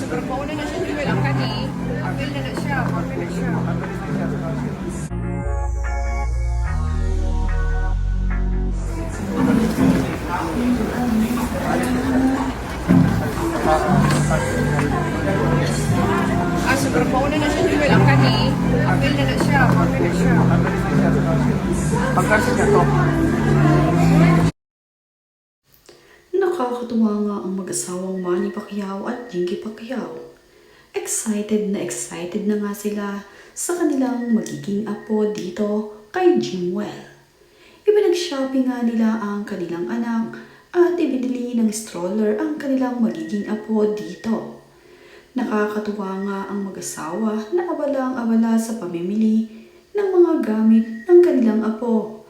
super mauna na siya Jewel ang kani. Apil na siya, apil na siya. Super mauna na siya Jewel ang kani. Apil na siya, apil na siya. Pagkasi niya to. Nakakatuwa nga ang mag-asawang Manny Pacquiao at Jinky Pacquiao. Excited na nga sila sa kanilang magiging apo dito kay Jimwell. Ipinag-shopping nga nila ang kanilang anak at ibinili ng stroller ang kanilang magiging apo dito. Nakakatuwa nga ang mag-asawa na abala sa pamimili ng mga gamit ng kanilang apo.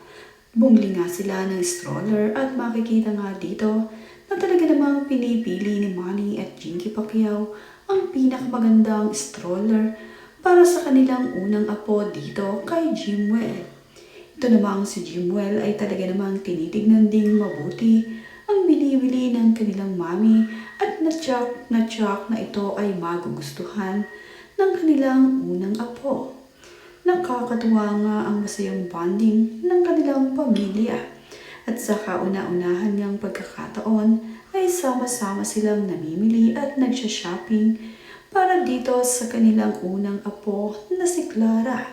Bumili nga sila ng stroller at makikita nga dito na talaga namang pinipili ni Manny at Jinky Pacquiao ang pinakamagandang stroller para sa kanilang unang apo dito kay Jimwell. Ito namang si Jimwell ay talaga namang tinitignan ding mabuti ang binibili ng kanilang mami at na-check na ito ay magugustuhan ng kanilang unang apo. Nakakatuwa nga ang masayang bonding ng kanilang pamilya at sa kauna-unahan niyang pagkakataon ay sama-sama silang namimili at nagsha-shopping para dito sa kanilang unang apo na si Clara.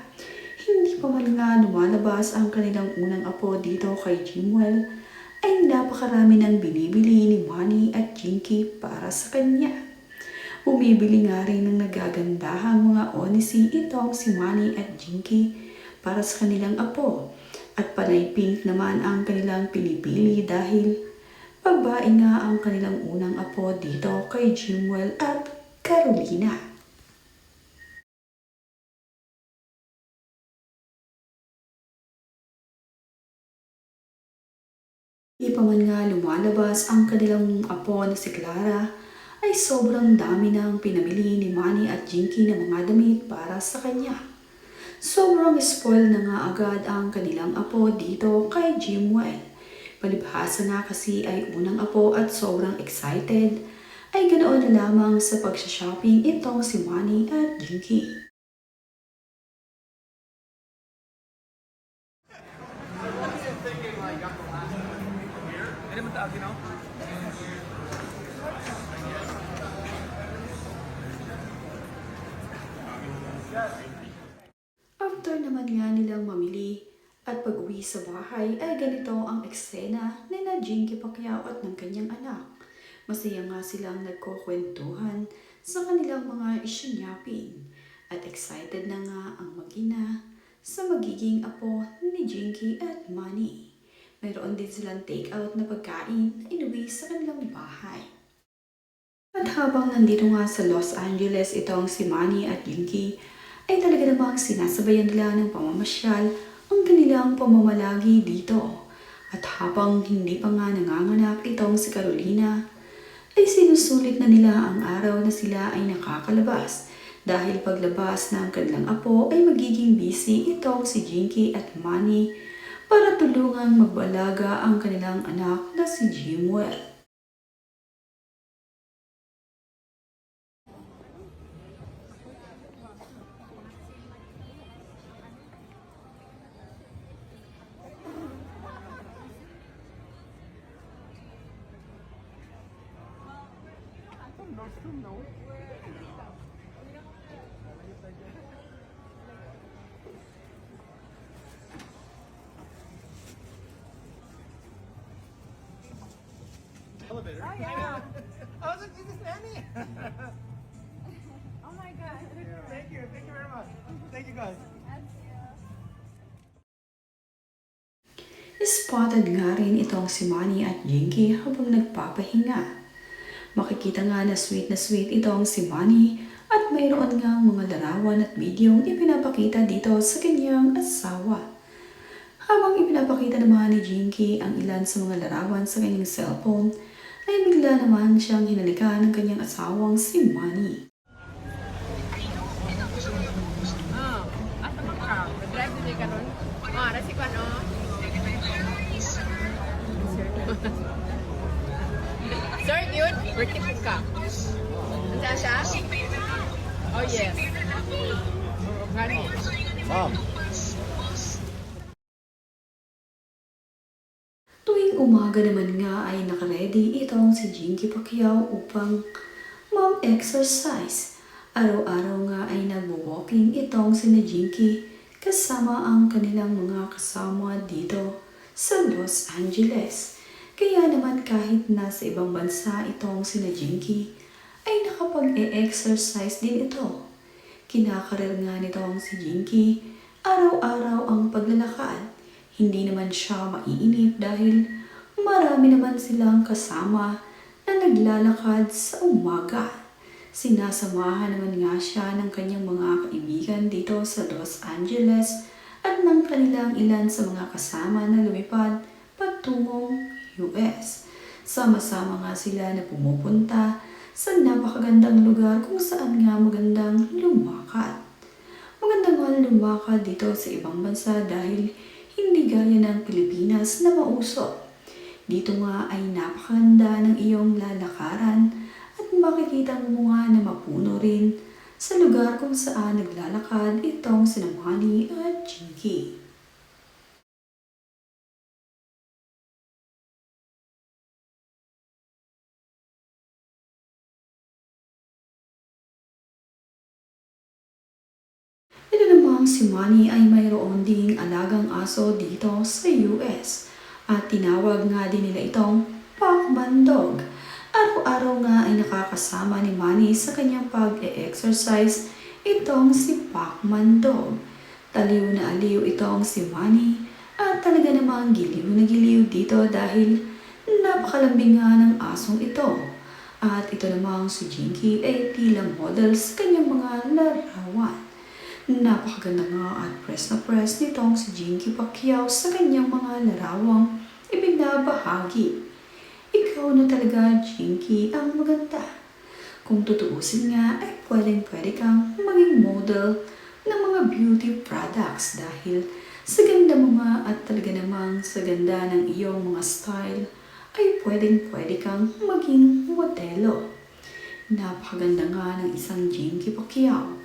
Hindi pa man nga lumalabas ang kanilang unang apo dito kay Jimwell ay napakarami ng binibili ni Manny at Jinky para sa kanya. Bumibili nga rin ng nagagandahang mga onisi itong si Manny at Jinky para sa kanilang apo. At panay pink naman ang kanilang pinipili dahil babae nga ang kanilang unang apo dito kay Jimwell at Carolina. Di pa man nga lumalabas ang kanilang apo na si Clara, ay sobrang dami ng pinamili ni Manny at Jinky na mga damit para sa kanya. Sobrang spoil na nga agad ang kanilang apo dito kay Jimwell. Palibhasa na kasi ay unang apo at sobrang excited, ay ganoon na lamang sa pagsha-shopping itong si Manny at Jinky. After naman nga nilang mamili at pag-uwi sa bahay ay ganito ang eksena ni na Jinky Pacquiao at ng kanyang anak. Masaya nga silang nagkukwentuhan sa kanilang mga isyanyaping at excited na nga ang mag-ina sa magiging apo ni Jinky at Manny. Mayroon din silang take-out na pagkain na inuwi sa kanilang bahay. At habang nandito nga sa Los Angeles itong si Manny at Jinky, ay talaga namang sinasabayan nila ng pamamasyal ang kanilang pamamalagi dito. At habang hindi pa nga nanganganak itong si Carolina, ay sinusulit na nila ang araw na sila ay nakakalabas dahil paglabas ng kanilang apo ay magiging busy itong si Jinky at Manny para tulungang mag-alaga ang kanilang anak na si Jimwell. Elevator. Oh, yeah. I was like, is this Nanny? Oh my God. Thank you very much. Thank you guys. Spotted nga rin itong si Manny at Jinky habang nagpapahinga. Makikita nga na sweet itong si Manny at mayroon nga mga larawan at bidyong ipinapakita dito sa kanyang asawa. Habang ipinapakita naman ni Jinky ang ilan sa mga larawan sa kanyang cellphone, ay bigla naman siyang hinalikan ng kanyang asawang si Manny. Asa man ka? Nag-drive din ka nun? Nasi ko ano? Sir, yun? Birthday ka. Sasha? Oh, yes. Honey. Mom. Tuwing umaga naman nga ay nakaredy itong si Jinky Pacquiao upang mag-exercise. Araw-araw nga ay nag-walking itong si Jinky kasama ang kanilang mga kasama dito sa Los Angeles. Kaya naman kahit nasa ibang bansa itong si Jinky ay nakapag-e-exercise din ito. Kinakarir nga nitong si Jinky araw-araw ang paglalakad. Hindi naman siya maiinip dahil marami naman silang kasama na naglalakad sa umaga. Sinasamahan naman nga siya ng kanyang mga kaibigan dito sa Los Angeles at ng kanilang ilan sa mga kasama na lumipad patungong US. Sama-sama nga sila na pumupunta sa napakagandang lugar kung saan nga magandang lumakad. Magandang nga lumakad dito sa ibang bansa dahil hindi gaya ng Pilipinas na mausok. Dito nga ay napakaganda ng iyong lalakaran at makikita mo nga na mapuno rin sa lugar kung saan naglalakad itong sina Manny at Jinky. Ito namang si Manny ay mayroon ding alagang aso dito sa US at tinawag nga din nila itong Pacman Dog. Araw-araw nga ay nakakasama ni Manny sa kanyang pag-e-exercise itong si Pacman Dog. Taliw na aliw itong si Manny at talaga namang giliw na giliw dito dahil napakalambing nga ng asong ito. At ito namang si Jinky ay tila model sa kanyang mga larawan. Napakaganda nga at press na press nitong si Jinky Pacquiao sa kanyang mga larawang ibinabahagi. Ikaw na talaga, Jinky, ang maganda. Kung tutuusin nga ay pwedeng-pwede kang maging model ng mga beauty products dahil sa ganda mo nga at talaga namang sa ganda ng iyong mga style ay pwedeng-pwede kang maging modelo. Napakaganda nga ng isang Jinky Pacquiao.